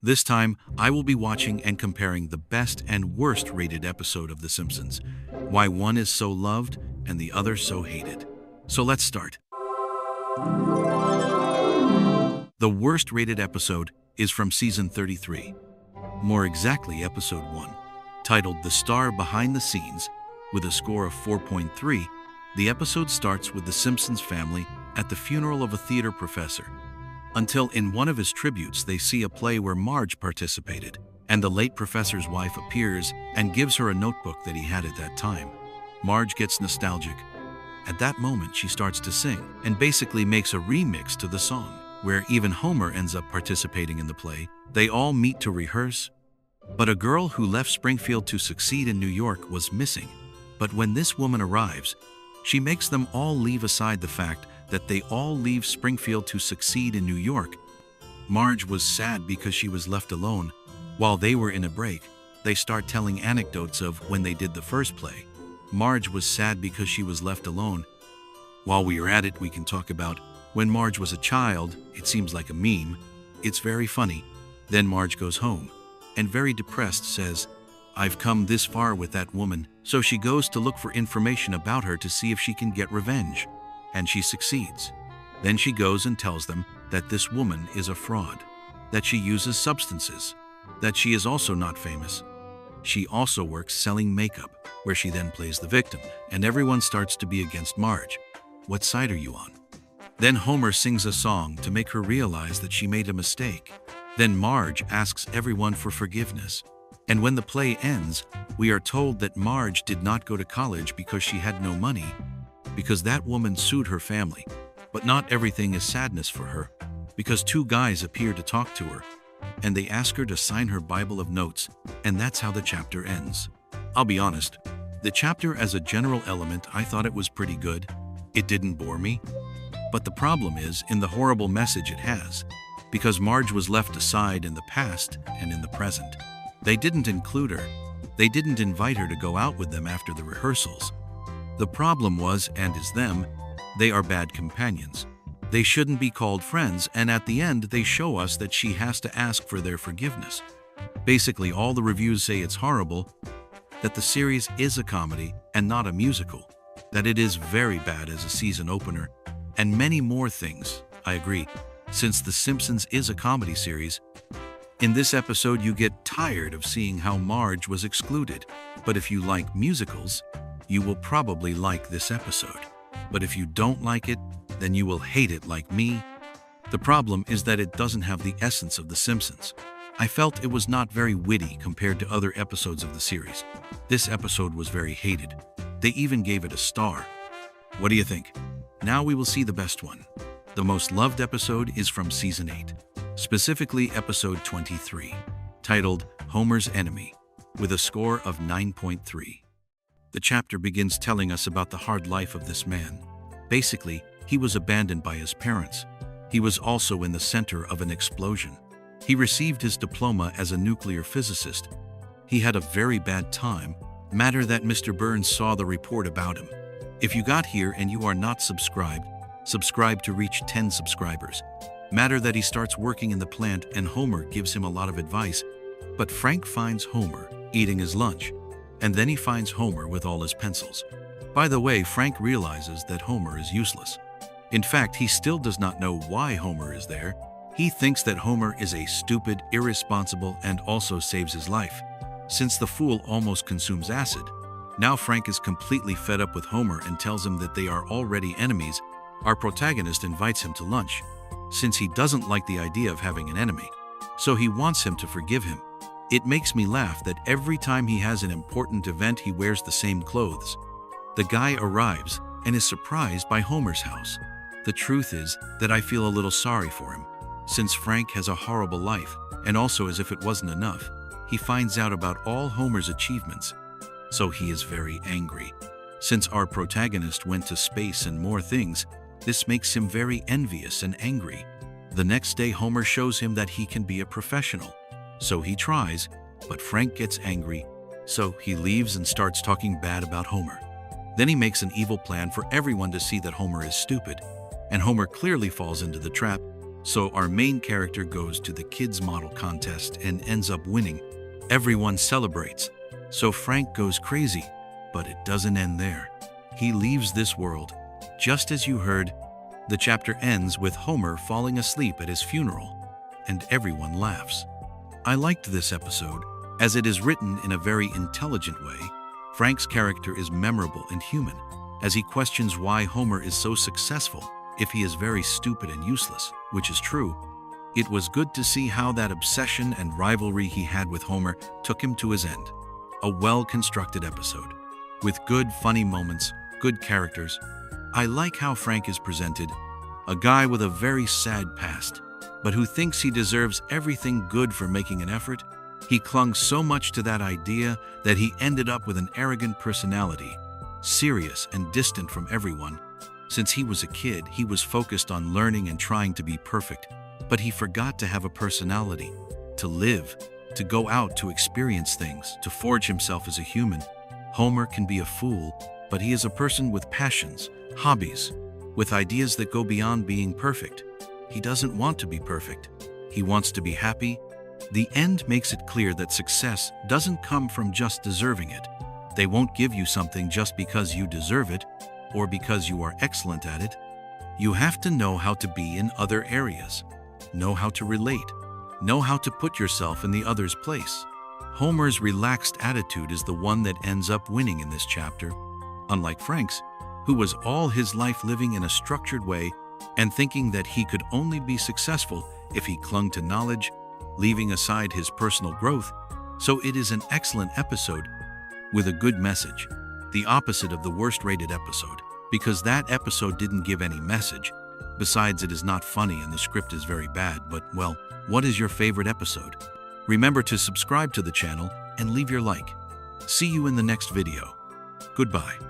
This time, I will be watching and comparing the best and worst rated episode of The Simpsons. Why one is so loved and the other so hated. So let's start. The worst rated episode is from season 33. More exactly, episode 1, titled The Star Behind the Scenes, with a score of 4.3. The episode starts with the Simpsons family at the funeral of a theater professor, until in one of his tributes they see a play where Marge participated, and the late professor's wife appears and gives her a notebook that he had at that time. Marge gets nostalgic. At that moment she starts to sing, and basically makes a remix to the song, where even Homer ends up participating in the play. They all meet to rehearse, but a girl who left Springfield to succeed in New York was missing. But when this woman arrives, she makes them all leave aside the fact that they all leave Springfield to succeed in New York. Marge was sad because she was left alone. While they were in a break, they start telling anecdotes of when they did the first play. Marge was sad because she was left alone. While we are at it, we can talk about when Marge was a child. It seems like a meme. It's very funny. Then Marge goes home and, very depressed, says, "I've come this far with that woman." So she goes to look for information about her to see if she can get revenge. And she succeeds. Then she goes and tells them that this woman is a fraud, that she uses substances, that she is also not famous. She also works selling makeup, where she then plays the victim, and everyone starts to be against Marge. What side are you on? Then Homer sings a song to make her realize that she made a mistake. Then Marge asks everyone for forgiveness. And when the play ends, we are told that Marge did not go to college because she had no money, because that woman sued her family. But not everything is sadness for her, because two guys appear to talk to her, and they ask her to sign her Bible of notes, and that's how the chapter ends. I'll be honest, the chapter as a general element, I thought it was pretty good. It didn't bore me. But the problem is in the horrible message it has, because Marge was left aside in the past and in the present. They didn't include her. They didn't invite her to go out with them after the rehearsals. The problem was, and is them, they are bad companions. They shouldn't be called friends, and at the end they show us that she has to ask for their forgiveness. Basically, all the reviews say it's horrible, that the series is a comedy and not a musical, that it is very bad as a season opener, and many more things. I agree, since The Simpsons is a comedy series. In this episode you get tired of seeing how Marge was excluded, but if you like musicals, you will probably like this episode. But if you don't like it, then you will hate it like me. The problem is that it doesn't have the essence of The Simpsons. I felt it was not very witty compared to other episodes of the series. This episode was very hated. They even gave it a star. What do you think? Now we will see the best one. The most loved episode is from season 8, specifically episode 23, titled Homer's Enemy, with a score of 9.3. The chapter begins telling us about the hard life of this man. Basically, he was abandoned by his parents. He was also in the center of an explosion. He received his diploma as a nuclear physicist. He had a very bad time. Matter that Mr. Burns saw the report about him. If you got here and you are not subscribed, subscribe to reach 10 subscribers. Matter that he starts working in the plant and Homer gives him a lot of advice, but Frank finds Homer eating his lunch. And then he finds Homer with all his pencils. By the way, Frank realizes that Homer is useless. In fact, he still does not know why Homer is there. He thinks that Homer is a stupid, irresponsible, and also saves his life, since the fool almost consumes acid. Now Frank is completely fed up with Homer and tells him that they are already enemies. Our protagonist invites him to lunch, since he doesn't like the idea of having an enemy. So he wants him to forgive him. It makes me laugh that every time he has an important event he wears the same clothes. The guy arrives and is surprised by Homer's house. The truth is that I feel a little sorry for him, since Frank has a horrible life, and also, as if it wasn't enough, he finds out about all Homer's achievements. So he is very angry. Since our protagonist went to space and more things, this makes him very envious and angry. The next day Homer shows him that he can be a professional. So he tries, but Frank gets angry, so he leaves and starts talking bad about Homer. Then he makes an evil plan for everyone to see that Homer is stupid, and Homer clearly falls into the trap, So our main character goes to the kids model contest and ends up winning. Everyone celebrates. So Frank goes crazy, but it doesn't end there. He leaves this world. Just as you heard, the chapter ends with Homer falling asleep at his funeral, and everyone laughs. I liked this episode, as it is written in a very intelligent way. Frank's character is memorable and human, as he questions why Homer is so successful if he is very stupid and useless, which is true. It was good to see how that obsession and rivalry he had with Homer took him to his end. A well-constructed episode, with good, funny moments, good characters. I like how Frank is presented, a guy with a very sad past, but who thinks he deserves everything good for making an effort. He clung so much to that idea that he ended up with an arrogant personality, serious and distant from everyone. Since he was a kid, he was focused on learning and trying to be perfect, but he forgot to have a personality, to live, to go out to experience things, to forge himself as a human. Homer can be a fool, but he is a person with passions, hobbies, with ideas that go beyond being perfect. He doesn't want to be perfect. He wants to be happy. The end makes it clear that success doesn't come from just deserving it. They won't give you something just because you deserve it or because you are excellent at it. You have to know how to be in other areas, know how to relate, know how to put yourself in the other's place. Homer's relaxed attitude is the one that ends up winning in this chapter, unlike Frank's, who was all his life living in a structured way and thinking that he could only be successful if he clung to knowledge, leaving aside his personal growth. So it is an excellent episode with a good message, the opposite of the worst-rated episode, because that episode didn't give any message. Besides, it is not funny and the script is very bad. But, well, what is your favorite episode? Remember to subscribe to the channel and leave your like. See you in the next video. Goodbye.